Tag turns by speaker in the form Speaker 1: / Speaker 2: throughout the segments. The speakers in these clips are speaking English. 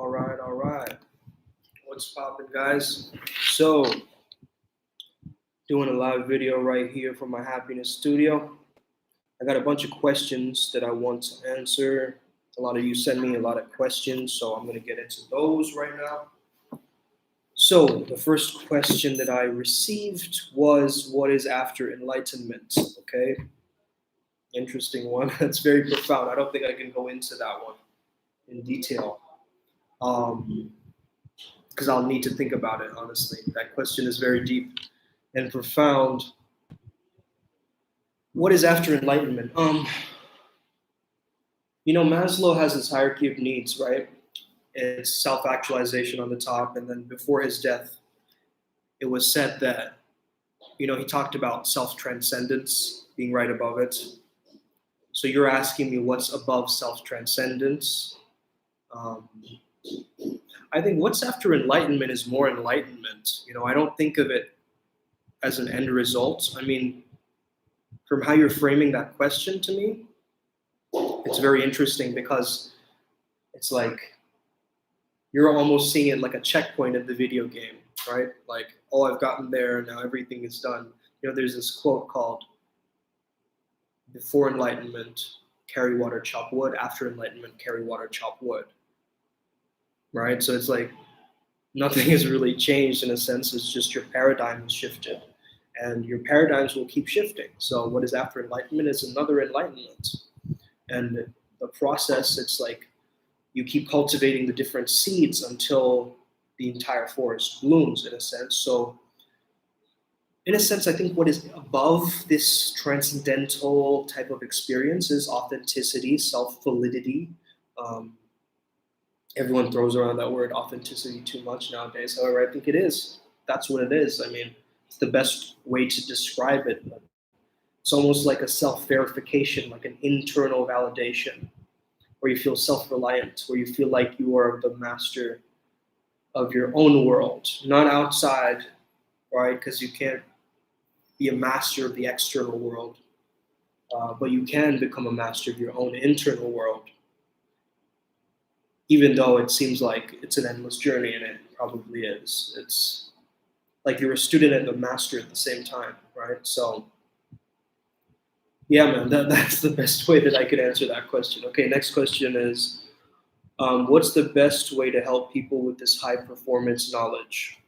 Speaker 1: All right. What's poppin', guys? So, doing a live video right here from my happiness studio. I got a bunch of questions that I want to answer. A lot of you send me a lot of questions, so I'm going to get into those right now. So, the first question that I received was, what is after enlightenment? Okay. Interesting one. That's very profound. I don't think I can go into that one in detail. Because I'll need to think about it, honestly. That question is very deep and profound. What is after enlightenment? Maslow has this hierarchy of needs, right? It's self-actualization on the top, and then before his death, it was said that, he talked about self-transcendence being right above it. So you're asking me what's above self-transcendence? I think what's after enlightenment is more enlightenment. I don't think of it as an end result. I mean, from how you're framing that question to me, it's very interesting because it's like you're almost seeing it like a checkpoint in the video game, right? Like, oh, I've gotten there, now everything is done. There's this quote called, before enlightenment, carry water, chop wood. After enlightenment, carry water, chop wood. Right? So it's like nothing has really changed in a sense. It's just your paradigm has shifted. And your paradigms will keep shifting. So what is after enlightenment is another enlightenment. And the process, it's like you keep cultivating the different seeds until the entire forest blooms, in a sense. So in a sense, I think what is above this transcendental type of experience is authenticity, self-validity. Everyone throws around that word authenticity too much nowadays. However, I think it is. That's what it is. I mean, it's the best way to describe it. But it's almost like a self-verification, like an internal validation, where you feel self-reliant, where you feel like you are the master of your own world, not outside, right? Because you can't be a master of the external world, but you can become a master of your own internal world, even though it seems like it's an endless journey, and it probably is. It's like you're a student and a master at the same time, right? So, yeah, man, that's the best way that I could answer that question. Okay, next question is, what's the best way to help people with this high performance knowledge?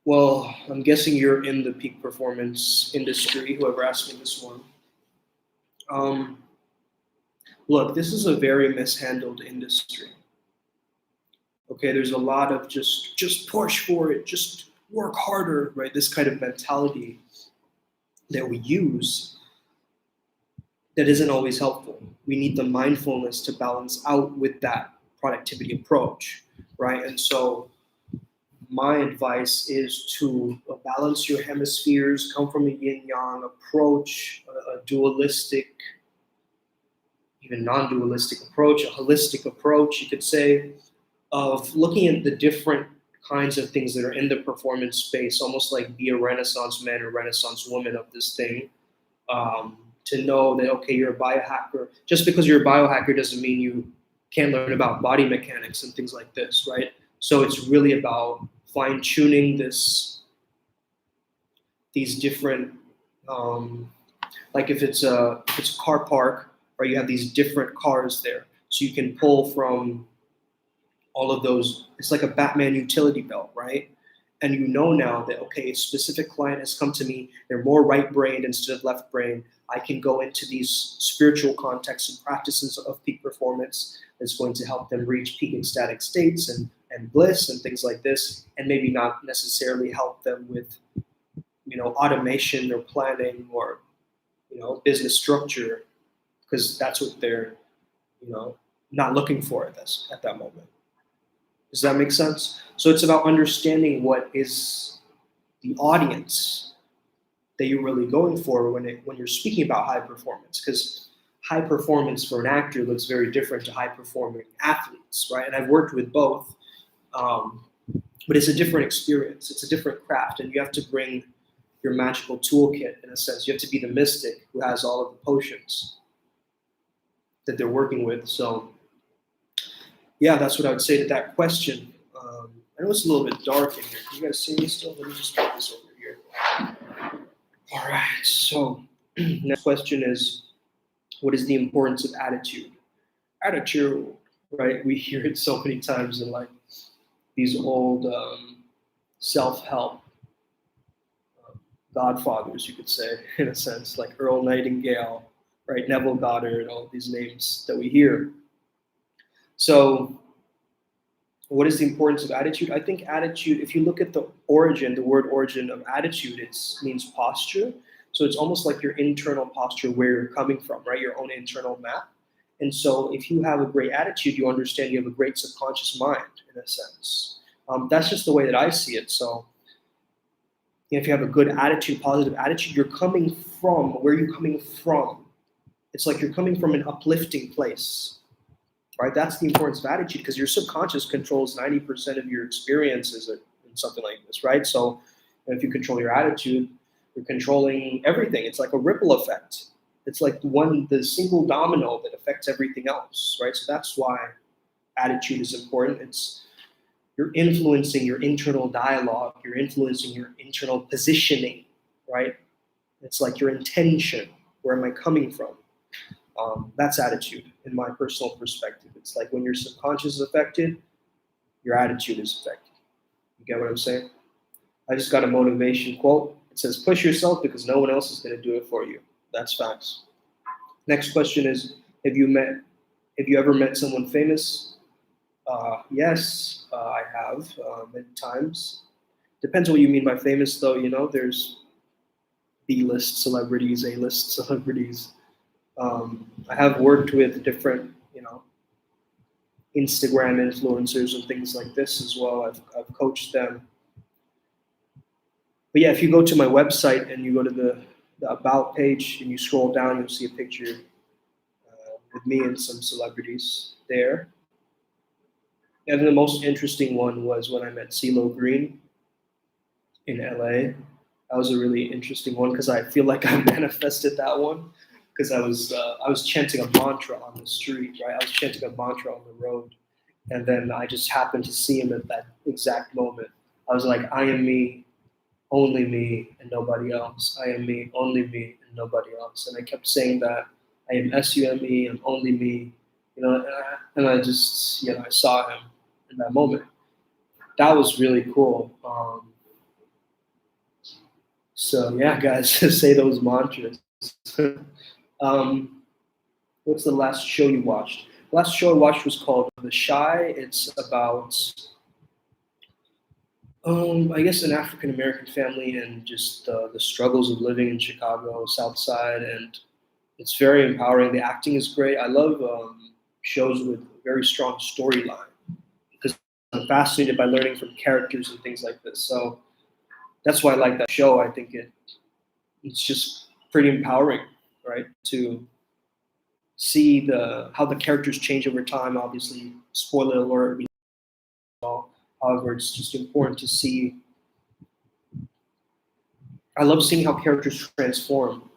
Speaker 1: Well, I'm guessing you're in the peak performance industry, whoever asked me this one. Look, this is a very mishandled industry. Okay, there's a lot of just push for it, just work harder, right? This kind of mentality that we use that isn't always helpful. We need the mindfulness to balance out with that productivity approach, right? And so my advice is to balance your hemispheres, come from a yin-yang approach, a dualistic, even non-dualistic approach, a holistic approach, you could say, of looking at the different kinds of things that are in the performance space, almost like be a Renaissance man or Renaissance woman of this thing, to know that, okay, you're a biohacker. Just because you're a biohacker doesn't mean you can't learn about body mechanics and things like this, right? So it's really about fine-tuning these different, like if it's a car park, right, you have these different cars there. So you can pull from all of those. It's like a Batman utility belt, right? And you know now that, okay, a specific client has come to me, they're more right-brained instead of left-brained. I can go into these spiritual contexts and practices of peak performance that's going to help them reach peak ecstatic states and bliss and things like this, and maybe not necessarily help them with, automation or planning or, business structure, because that's what they're, not looking for at that moment. Does that make sense? So it's about understanding what is the audience that you're really going for when you're speaking about high performance, because high performance for an actor looks very different to high performing athletes, right? And I've worked with both, but it's a different experience. It's a different craft, and you have to bring your magical toolkit in a sense. You have to be the mystic who has all of the potions that they're working with. So yeah, that's what I would say to that question. I know it's a little bit dark in here. Can you guys see me still? Let me just put this over here. All right. So next question is, what is the importance of attitude? Attitude, right? We hear it so many times in like these old self-help godfathers, you could say, in a sense, like Earl Nightingale, right? Neville Goddard, all these names that we hear. So, what is the importance of attitude? I think attitude, if you look at the origin, the word origin of attitude, it means posture. So it's almost like your internal posture, where you're coming from, right? Your own internal map. And so if you have a great attitude, you understand you have a great subconscious mind, in a sense. That's just the way that I see it. So if you have a good attitude, positive attitude, you're coming from, where you're coming from. It's like you're coming from an uplifting place, right? That's the importance of attitude, because your subconscious controls 90% of your experiences in something like this, right? So if you control your attitude, you're controlling everything. It's like a ripple effect. It's like the single domino that affects everything else, right? So that's why attitude is important. You're influencing your internal dialogue. You're influencing your internal positioning, right? It's like your intention. Where am I coming from? That's attitude in my personal perspective. It's like when your subconscious is affected, your attitude is affected. You get what I'm saying? I just got a motivation quote. It says, push yourself because no one else is going to do it for you. That's facts. Next question is, have you ever met someone famous? Yes, I have many times. Depends on what you mean by famous, though. There's B-list celebrities, A-list celebrities. I have worked with different, Instagram influencers and things like this as well. I've coached them. But yeah, if you go to my website and you go to the About page and you scroll down, you'll see a picture with me and some celebrities there. And the most interesting one was when I met CeeLo Green in LA. That was a really interesting one because I feel like I manifested that one, because I was chanting a mantra on the street, right? I was chanting a mantra on the road, and then I just happened to see him at that exact moment. I was like, I am me, only me, and nobody else. I am me, only me, and nobody else. And I kept saying that. I am SUME, I'm only me, and I just, I saw him in that moment. That was really cool. So yeah, guys, say those mantras. What's the last show you watched? The last show I watched was called The Shy. It's about, I guess, an African American family and just the struggles of living in Chicago, South Side, and it's very empowering. The acting is great. I love shows with very strong storyline because I'm fascinated by learning from characters and things like this. So that's why I like that show. I think it's just pretty empowering, right? To see how the characters change over time. Obviously, spoiler alert. However, it's just important to see. I love seeing how characters transform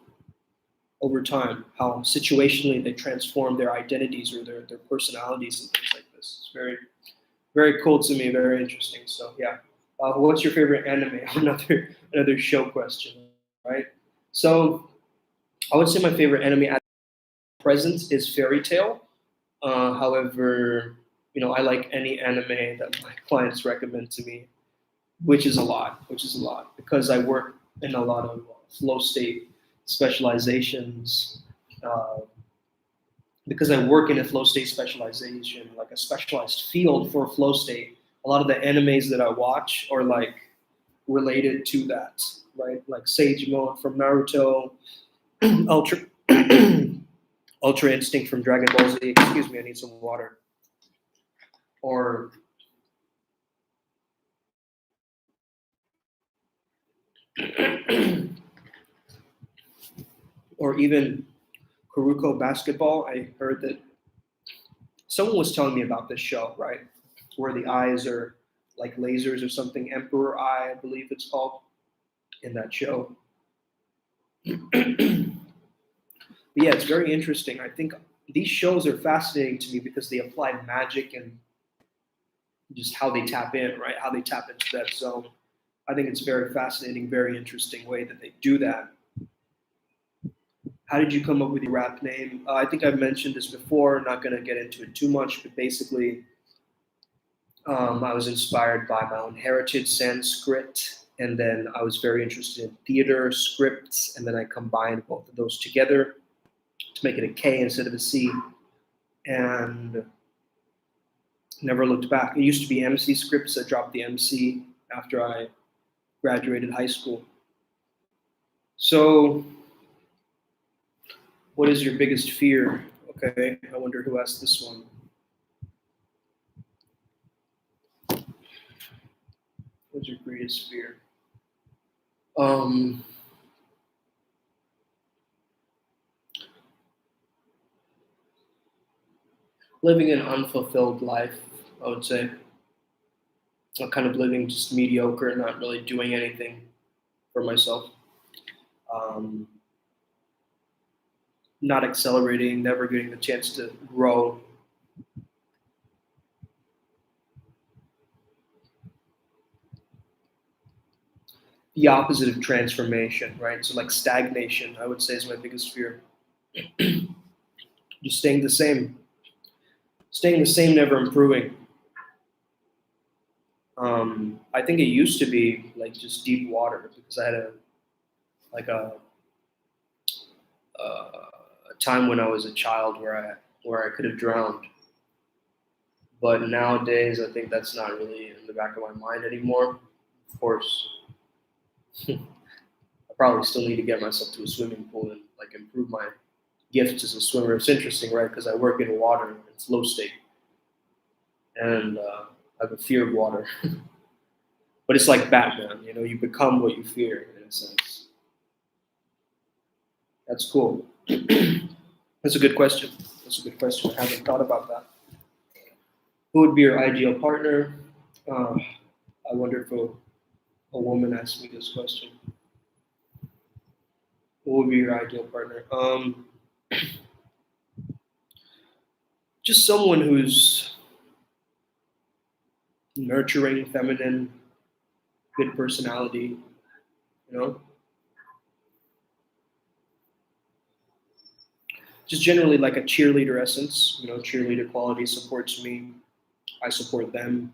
Speaker 1: over time, how situationally they transform their identities or their personalities and things like this. It's very, very cool to me, very interesting. So yeah, what's your favorite anime? Another show question, right? So I would say my favorite anime at present is Fairy Tail. However, I like any anime that my clients recommend to me, which is a lot, because I work in a lot of flow state specializations. Uh, because I work in a flow state specialization, like a specialized field for flow state, a lot of the animes that I watch are like related to that, right? Like Sage Mode from Naruto, Ultra Ultra Instinct from Dragon Ball Z. Excuse me, I need some water. Or or even Kuroko Basketball. I heard that someone was telling me about this show, right? Where the eyes are like lasers or something. Emperor Eye, I believe it's called, in that show. But yeah, it's very interesting. I think these shows are fascinating to me because they apply magic and just how they tap in, right? How they tap into that zone. I think it's very fascinating, very interesting way that they do that. How did you come up with your rap name? I think I've mentioned this before. Not going to get into it too much, but basically, I was inspired by my own heritage, Sanskrit, and then I was very interested in theater scripts, and then I combined both of those together to make it a K instead of a C, and never looked back. It used to be MC scripts. I dropped the MC after I graduated high school. So, what is your biggest fear? Okay, I wonder who asked this one. What's your greatest fear? Living an unfulfilled life, I would say. I'm kind of living just mediocre, not really doing anything for myself. Um, Not accelerating, never getting the chance to grow. The opposite of transformation, right? So like stagnation, I would say is my biggest fear. Just staying the same, never improving. I think it used to be like just deep water because I had a time when I was a child where I could have drowned. But nowadays, I think that's not really in the back of my mind anymore. Of course, I probably still need to get myself to a swimming pool and like improve my gifts as a swimmer. It's interesting, right? Because I work in water in flow state, and I have a fear of water. But it's like Batman, you become what you fear in a sense. That's cool. That's a good question. That's a good question. I haven't thought about that. Who would be your ideal partner? Uh, I wonder if a woman asked me this question. Who would be your ideal partner? Just someone who's nurturing, feminine, good personality, you know? Just generally like a cheerleader essence, cheerleader quality supports me. I support them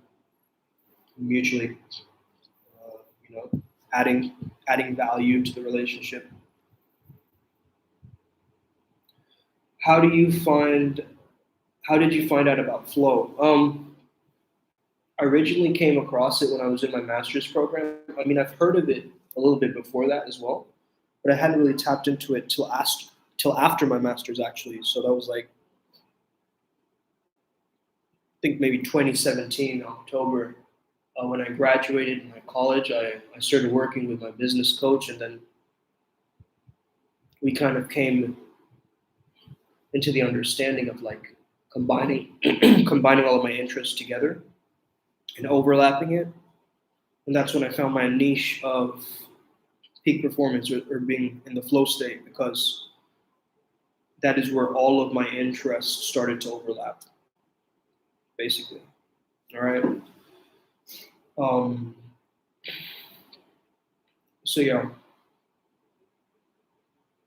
Speaker 1: mutually, uh, you know, adding value to the relationship. How do you find? How did you find out about flow? I originally came across it when I was in my master's program. I mean, I've heard of it a little bit before that as well, but I hadn't really tapped into it till after my master's actually. So that was like I think maybe 2017 October. When I graduated in my college, I started working with my business coach, and then we kind of came into the understanding of like combining combining all of my interests together and overlapping it. And that's when I found my niche of peak performance or being in the flow state because that is where all of my interests started to overlap, basically. All right. Um, so yeah,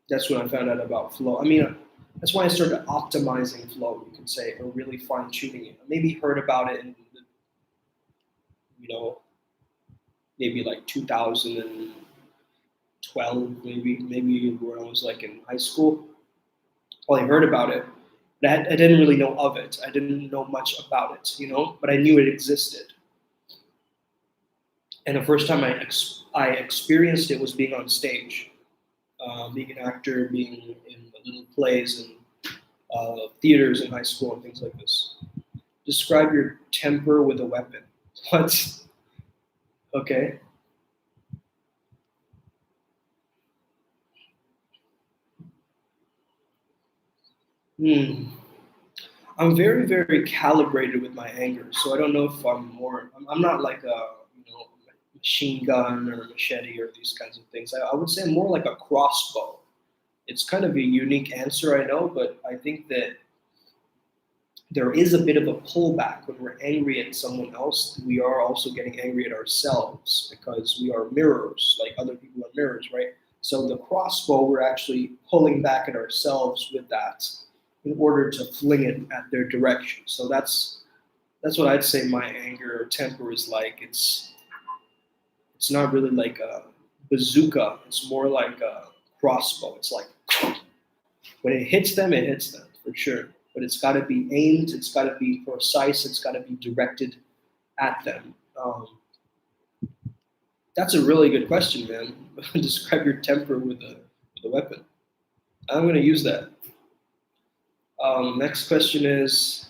Speaker 1: that's when I found out about flow. I mean, that's why I started optimizing flow, you could say, or really fine tuning it. I maybe heard about it in, you know, maybe like 2012, maybe when I was like in high school. Well, I heard about it, but I didn't really know of it. I didn't know much about it, but I knew it existed. And the first time I experienced it was being on stage, being an actor, being in little plays and theaters in high school and things like this. Describe your temper with a weapon. What? Okay. Hmm. I'm very, very calibrated with my anger, so I don't know if I'm more. I'm not like a machine gun or machete or these kinds of things. I would say I'm more like a crossbow. It's kind of a unique answer, I know, but I think that there is a bit of a pullback when we're angry at someone else. We are also getting angry at ourselves because we are mirrors, like other people are mirrors, right? So the crossbow, we're actually pulling back at ourselves with that in order to fling it at their direction. So that's what I'd say my anger or temper is like. It's not really like a bazooka. It's more like a crossbow. It's like when it hits them for sure. But it's got to be aimed. It's got to be precise. It's got to be directed at them. That's a really good question, man. Describe your temper with a weapon. I'm going to use that. Next question is,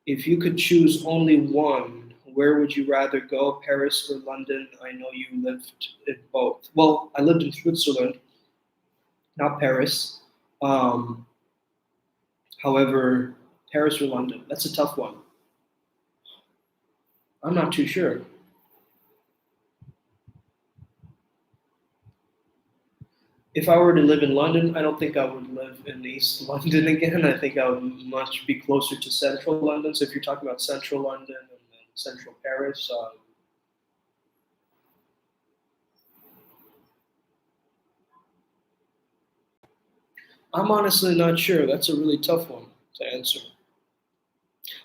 Speaker 1: if you could choose only one, where would you rather go, Paris or London? I know you lived in both. Well, I lived in Switzerland, not Paris. Um, However, Paris or London, that's a tough one. I'm not too sure. If I were to live in London, I don't think I would live in East London again. I think I would much be closer to Central London. So if you're talking about Central London and then Central Paris, I'm honestly not sure. That's a really tough one to answer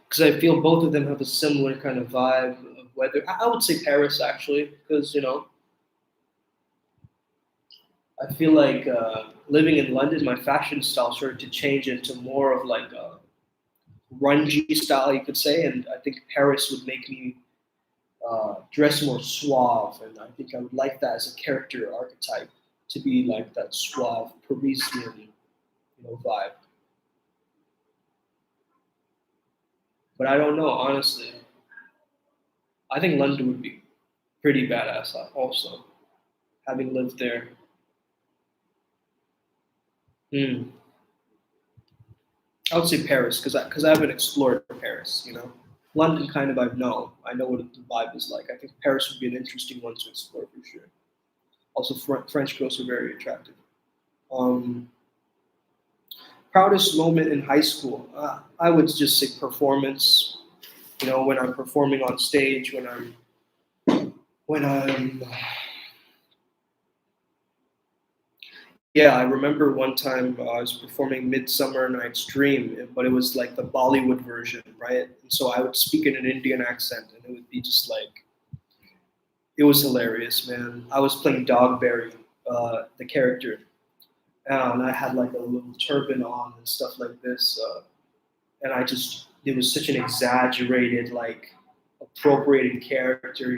Speaker 1: because I feel both of them have a similar kind of vibe of weather. I would say Paris actually, because I feel like living in London, my fashion style started to change into more of like a grungy style, you could say, and I think Paris would make me dress more suave, and I think I would like that as a character archetype to be like that suave Parisian, vibe. But I don't know, honestly. I think London would be pretty badass, also having lived there. Hmm. I would say Paris because I haven't explored Paris. London kind of I know what the vibe is like. I think Paris would be an interesting one to explore for sure. Also, French girls are very attractive. Um, Proudest moment in high school, I would just say performance. When I'm performing on stage, when I'm yeah, I remember one time I was performing Midsummer Night's Dream, but it was like the Bollywood version, right? And so I would speak in an Indian accent, and it would be just like it was hilarious, man. I was playing Dogberry, the character, and I had like a little turban on and stuff like this, and it was such an exaggerated, like appropriated character,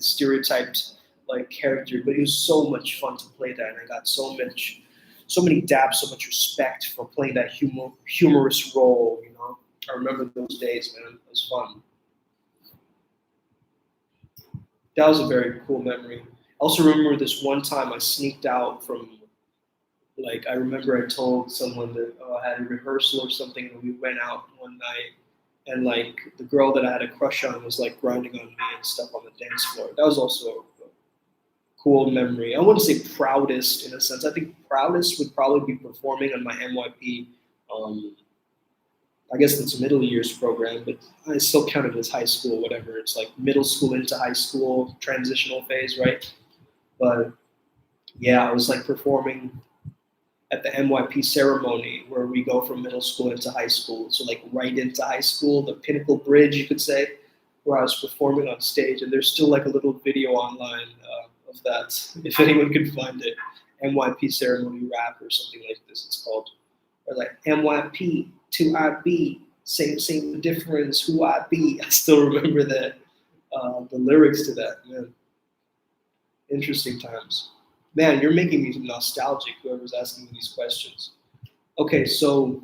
Speaker 1: stereotyped like character, but it was so much fun to play that, and I got so many dabs, so much respect for playing that humorous role. I remember those days, man. It was fun. That was a very cool memory. I also remember this one time I sneaked out from, like, I remember I told someone that I had a rehearsal or something, and we went out one night, and like the girl that I had a crush on was like grinding on me and stuff on the dance floor. That was also a cool memory. I wouldn't say proudest in a sense. I think proudest would probably be performing on my MYP. Um, I guess that's a middle years program, but I still count it as high school, whatever. It's like middle school into high school, transitional phase, right? But yeah, I was like performing at the MYP ceremony where we go from middle school into high school. So like right into high school, the pinnacle bridge, you could say, where I was performing on stage. And there's still like a little video online of that, if anyone can find it. MYP ceremony rap or something like this. It's called, or like MYP to IB, same difference. Who I be? I still remember that the lyrics to that. Man, interesting times. Man, you're making me nostalgic. Whoever's asking me these questions. Okay, so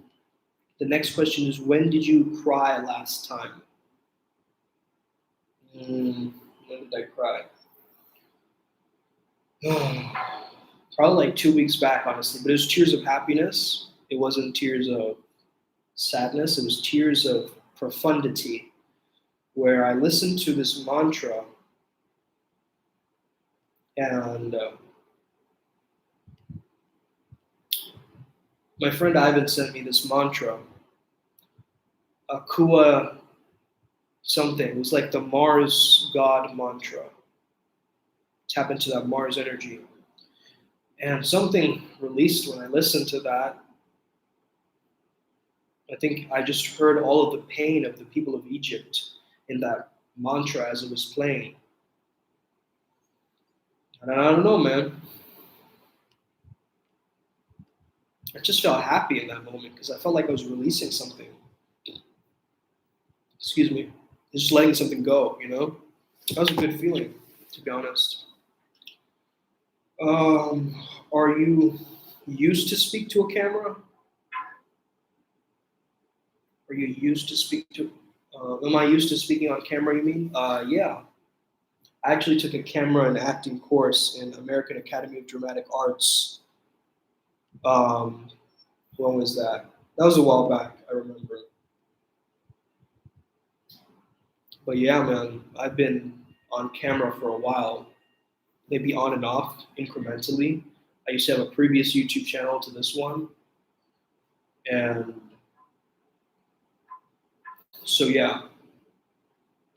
Speaker 1: the next question is, when did you cry last time? When did I cry? Probably like 2 weeks back, honestly. But it was tears of happiness. It wasn't tears of sadness. It was tears of profundity, where I listened to this mantra, and my friend Ivan sent me this mantra Akua something. It was like the Mars God mantra. Tap into that Mars energy. And something released when I listened to that. I think I just heard all of the pain of the people of Egypt in that mantra as it was playing. And I don't know, man. I just felt happy in that moment because I felt like I was releasing something. Excuse me. Just letting something go, you know? That was a good feeling, to be honest. Um, are you used to speak to a camera? Are you used to speak to? Am I used to speaking on camera? You mean? Yeah. I actually took a camera and acting course in American Academy of Dramatic Arts. Um, when was that? That was a while back. I remember. But yeah, man, I've been on camera for a while. Maybe on and off incrementally. I used to have a previous YouTube channel to this one, and so yeah,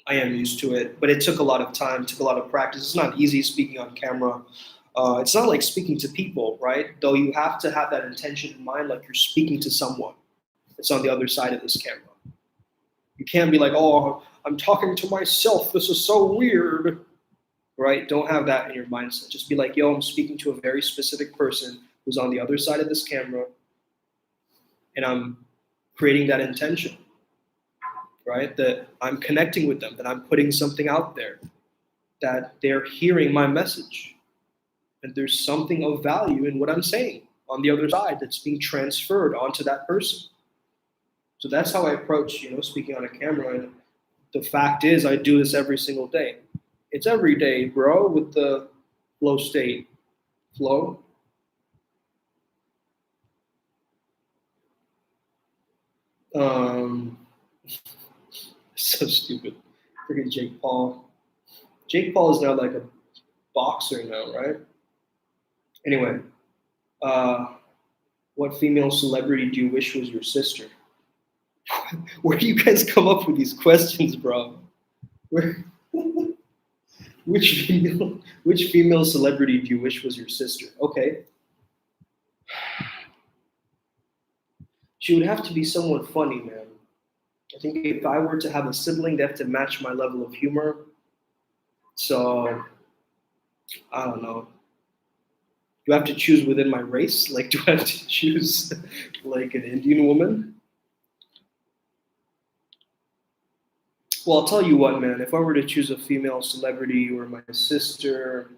Speaker 1: I am used to it, but it took a lot of time, took a lot of practice. It's not easy speaking on camera. It's not like speaking to people, right? Though you have to have that intention in mind, like you're speaking to someone that's on the other side of this camera. You can't be like, oh, I'm talking to myself. This is so weird, right? Don't have that in your mindset. Just be like, yo, I'm speaking to a very specific person who's on the other side of this camera, and I'm creating that intention, right? That I'm connecting with them, that I'm putting something out there, that they're hearing my message. And there's something of value in what I'm saying on the other side that's being transferred onto that person. So that's how I approach, speaking on a camera. And the fact is, I do this every single day. It's every day, bro, with the flow state. Flow. Um, so stupid. Freaking Jake Paul. Jake Paul is now like a boxer now, right? Anyway, uh, what female celebrity do you wish was your sister? Where do you guys come up with these questions, bro? Where, which female celebrity do you wish was your sister? Okay, she would have to be someone funny, man. I think if I were to have a sibling, they have to match my level of humor. So I don't know. Do I have to choose within my race? Like, do I have to choose like an Indian woman? Well, I'll tell you what, man. If I were to choose a female celebrity or my sister,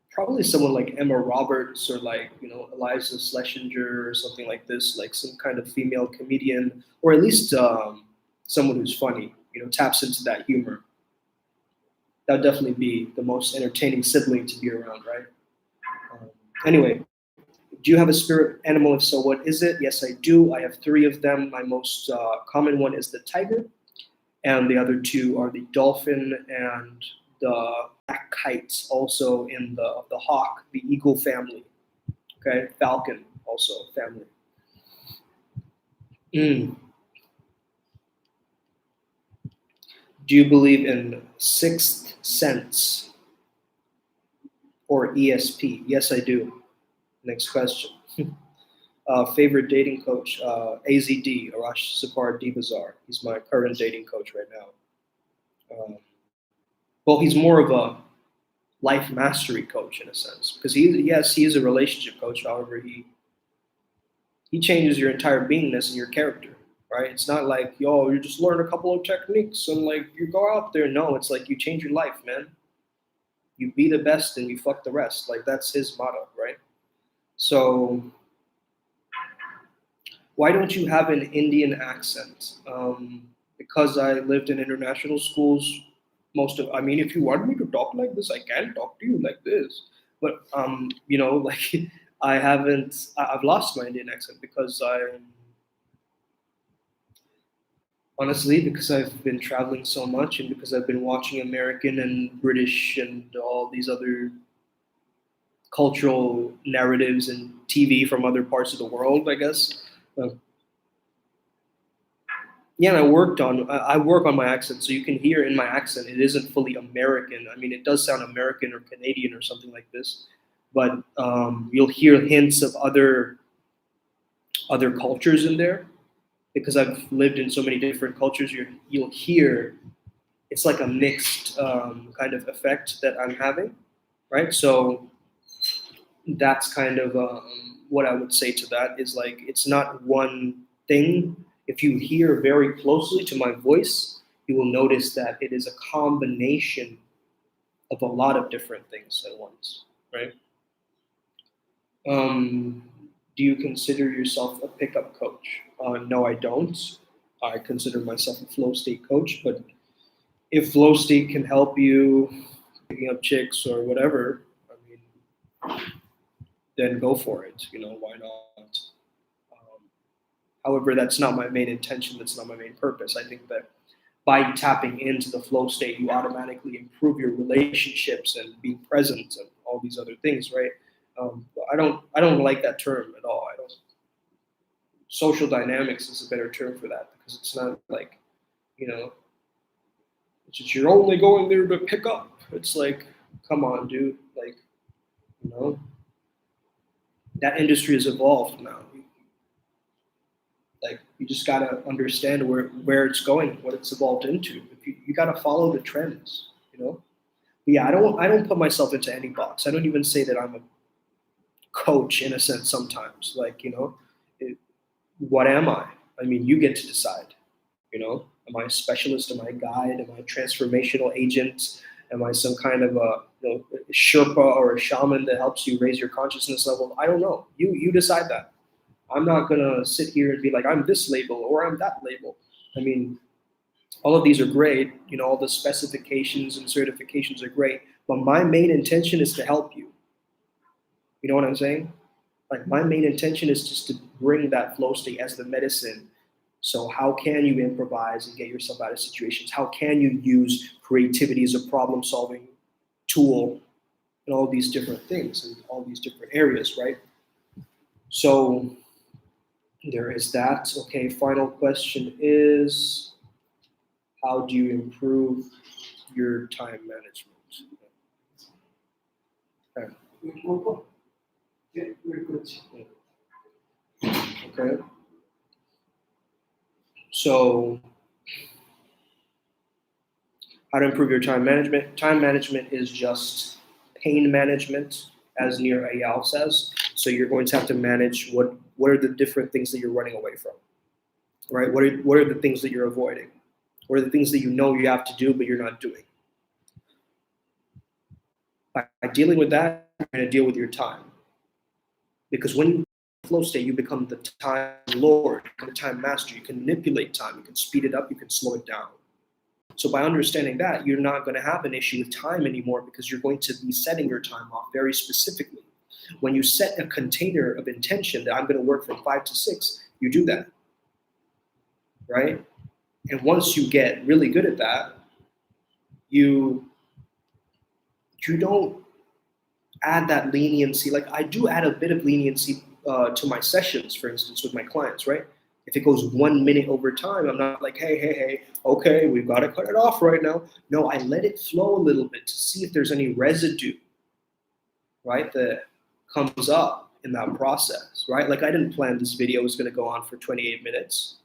Speaker 1: probably someone like Emma Roberts or like Eliza Schlesinger or something like this, like some kind of female comedian, or at least someone who's funny, taps into that humor. That would definitely be the most entertaining sibling to be around, right? Um, anyway, do you have a spirit animal? If so, what is it? Yes, I do. I have three of them. My most common one is the tiger, and the other two are the dolphin and the black kites, also in the hawk, the eagle family. Okay, falcon also family. Mm. Do you believe in sixth sense or ESP? Yes, I do. Next question. Favorite dating coach, AZD, Arash Sapar Dibazar. He's my current dating coach right now. Well, he's more of a life mastery coach in a sense because he is a relationship coach. However, he changes your entire beingness and your character, right? It's not like, yo, you just learn a couple of techniques and like you go out there. No, it's like you change your life, man. You be the best and you fuck the rest. Like that's his motto, right? So why don't you have an Indian accent? Because I lived in international schools. I mean, if you want me to talk like this, I can talk to you like this. But like I've lost my Indian accent because honestly, because I've been traveling so much and because I've been watching American and British and all these other cultural narratives and TV from other parts of the world, I guess. Uh, Yeah, and I work on my accent, so you can hear in my accent it isn't fully American. I mean, it does sound American or Canadian or something like this, but you'll hear hints of other cultures in there because I've lived in so many different cultures. You'll hear it's like a mixed kind of effect that I'm having, right? So that's kind of what I would say to that is like it's not one thing. If you hear very closely to my voice, you will notice that it is a combination of a lot of different things at once, right? Um, do you consider yourself a pickup coach? No, I don't. I consider myself a flow state coach, but if flow state can help you picking up chicks or whatever, I mean, then go for it. You know, why not? Um, However, that's not my main intention. That's not my main purpose. I think that by tapping into the flow state, you automatically improve your relationships and being present and all these other things, right? I don't like that term at all. I don't. Social dynamics is a better term for that because it's not like you know, it's just you're only going there to pick up. It's like, come on, dude. Like, you know, that industry has evolved now. Like you just gotta understand where it's going, what it's evolved into. If you gotta follow the trends, you know. But yeah, I don't put myself into any box. I don't even say that I'm a coach in a sense. Sometimes, like it, what am I? I mean, you get to decide. You know, am I a specialist? Am I a guide? Am I a transformational agent? Am I some kind of a Sherpa or a shaman that helps you raise your consciousness level? I don't know. You decide that. I'm not gonna sit here and be like I'm this label or I'm that label. I mean, all of these are great. You know, all the specifications and certifications are great. But my main intention is to help you. You know what I'm saying? Like my main intention is just to bring that flow state as the medicine. So how can you improvise and get yourself out of situations? How can you use creativity as a problem solving tool in all these different things and all these different areas, right? So there is that. Okay, final question is how do you improve your time management? Okay.
Speaker 2: Yeah, very good.
Speaker 1: Okay. So how to improve your time management? Time management is just pain management, as Nir Ayal says. So you're going to have to manage what are the different things that you're running away from, right? What are the things that you're avoiding? What are the things that you know you have to do but you're not doing? By dealing with that, you're going to deal with your time. Because when you flow state, you become the time lord, the time master. You can manipulate time. You can speed it up. You can slow it down. So by understanding that, you're not going to have an issue with time anymore because you're going to be setting your time off very specifically. When you set a container of intention that I'm going to work from 5 to 6, you do that, right? And once you get really good at that, you don't add that leniency. Like I do add a bit of leniency to my sessions, for instance, with my clients, right? If it goes 1 minute over time, I'm not like, hey, okay, we've got to cut it off right now. No, I let it flow a little bit to see if there's any residue, right, that comes up in that process, right? Like I didn't plan this video was going to go on for 28 minutes.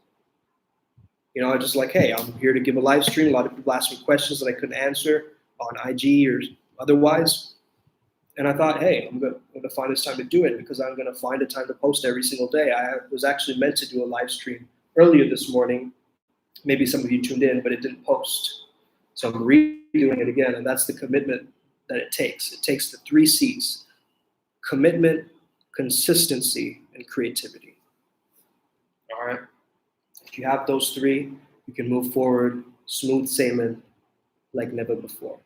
Speaker 1: You know, I just like, hey, I'm here to give a live stream. A lot of people asked me questions that I couldn't answer on IG or otherwise. And I thought, hey, I'm going to find this time to do it because I'm going to find a time to post every single day. I was actually meant to do a live stream earlier this morning. Maybe some of you tuned in, but it didn't post. So I'm redoing it again. And that's the commitment that it takes. It takes the 3 C's: commitment, consistency, and creativity. All right. If you have those 3, you can move forward smooth sailing like never before.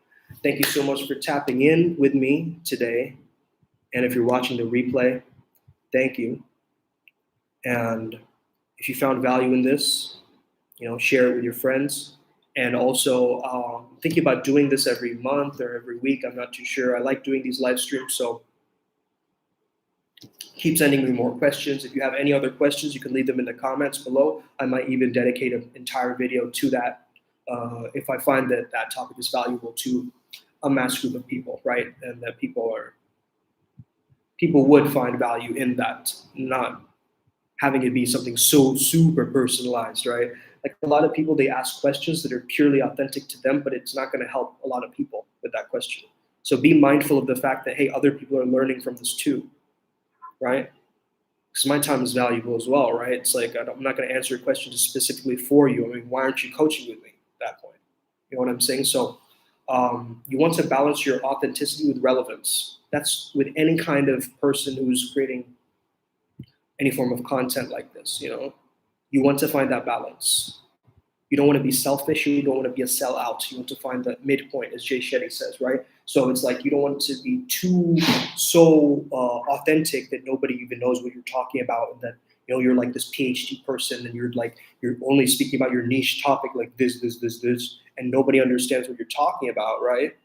Speaker 1: Thank you so much for tapping in with me today. And if you're watching the replay, thank you. And if you found value in this, share it with your friends. And also thinking about doing this every month or every week. I'm not too sure. I like doing these live streams. So Keep sending me more questions. If you have any other questions, you can leave them in the comments below. I might even dedicate an entire video to that if I find that that topic is valuable to a mass group of people, right? And that people would find value in that, not having it be something so super personalized, right? Like a lot of people, they ask questions that are purely authentic to them, but it's not going to help a lot of people with that question. So be mindful of the fact that, hey, other people are learning from this too, right? Because my time is valuable as well, right? It's like I'm not going to answer a question just specifically for you. I mean, why aren't you coaching with me at that point? You know what I'm saying? So you want to balance your authenticity with relevance. That's with any kind of person who's creating any form of content like this. You want to find that balance. You don't want to be selfish. You don't want to be a sellout. You want to find that midpoint, as Jay Shetty says, right? So it's like you don't want to be so authentic that nobody even knows what you're talking about, and that you're like this PhD person, and you're only speaking about your niche topic, like this, and nobody understands what you're talking about, right?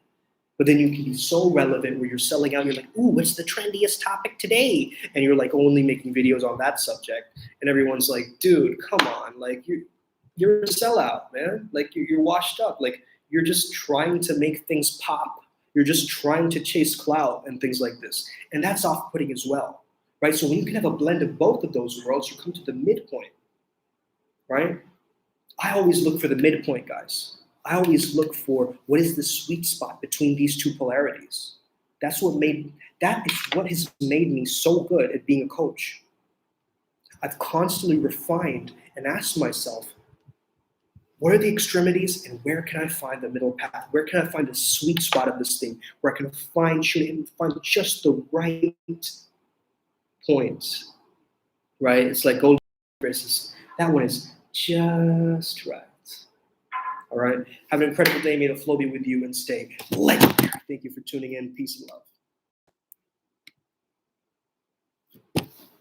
Speaker 1: But then you can be so relevant where you're selling out. You're like, ooh, what's the trendiest topic today? And you're like only making videos on that subject, and everyone's like, dude, come on, like you're a sellout, man. Like you're washed up. Like you're just trying to make things pop. You're just trying to chase clout and things like this. And that's off-putting as well, right? So when you can have a blend of both of those worlds, you come to the midpoint, right? I always look for the midpoint, guys. I always look for what is the sweet spot between these two polarities. That is what has made me so good at being a coach. I've constantly refined and asked myself, what are the extremities and where can I find the middle path? Where can I find the sweet spot of this thing? Where I can find just the right point, right? It's like gold braces. That one is just right. All right. Have an incredible day. May the flow be with you and stay legendary. Thank you for tuning in. Peace and love.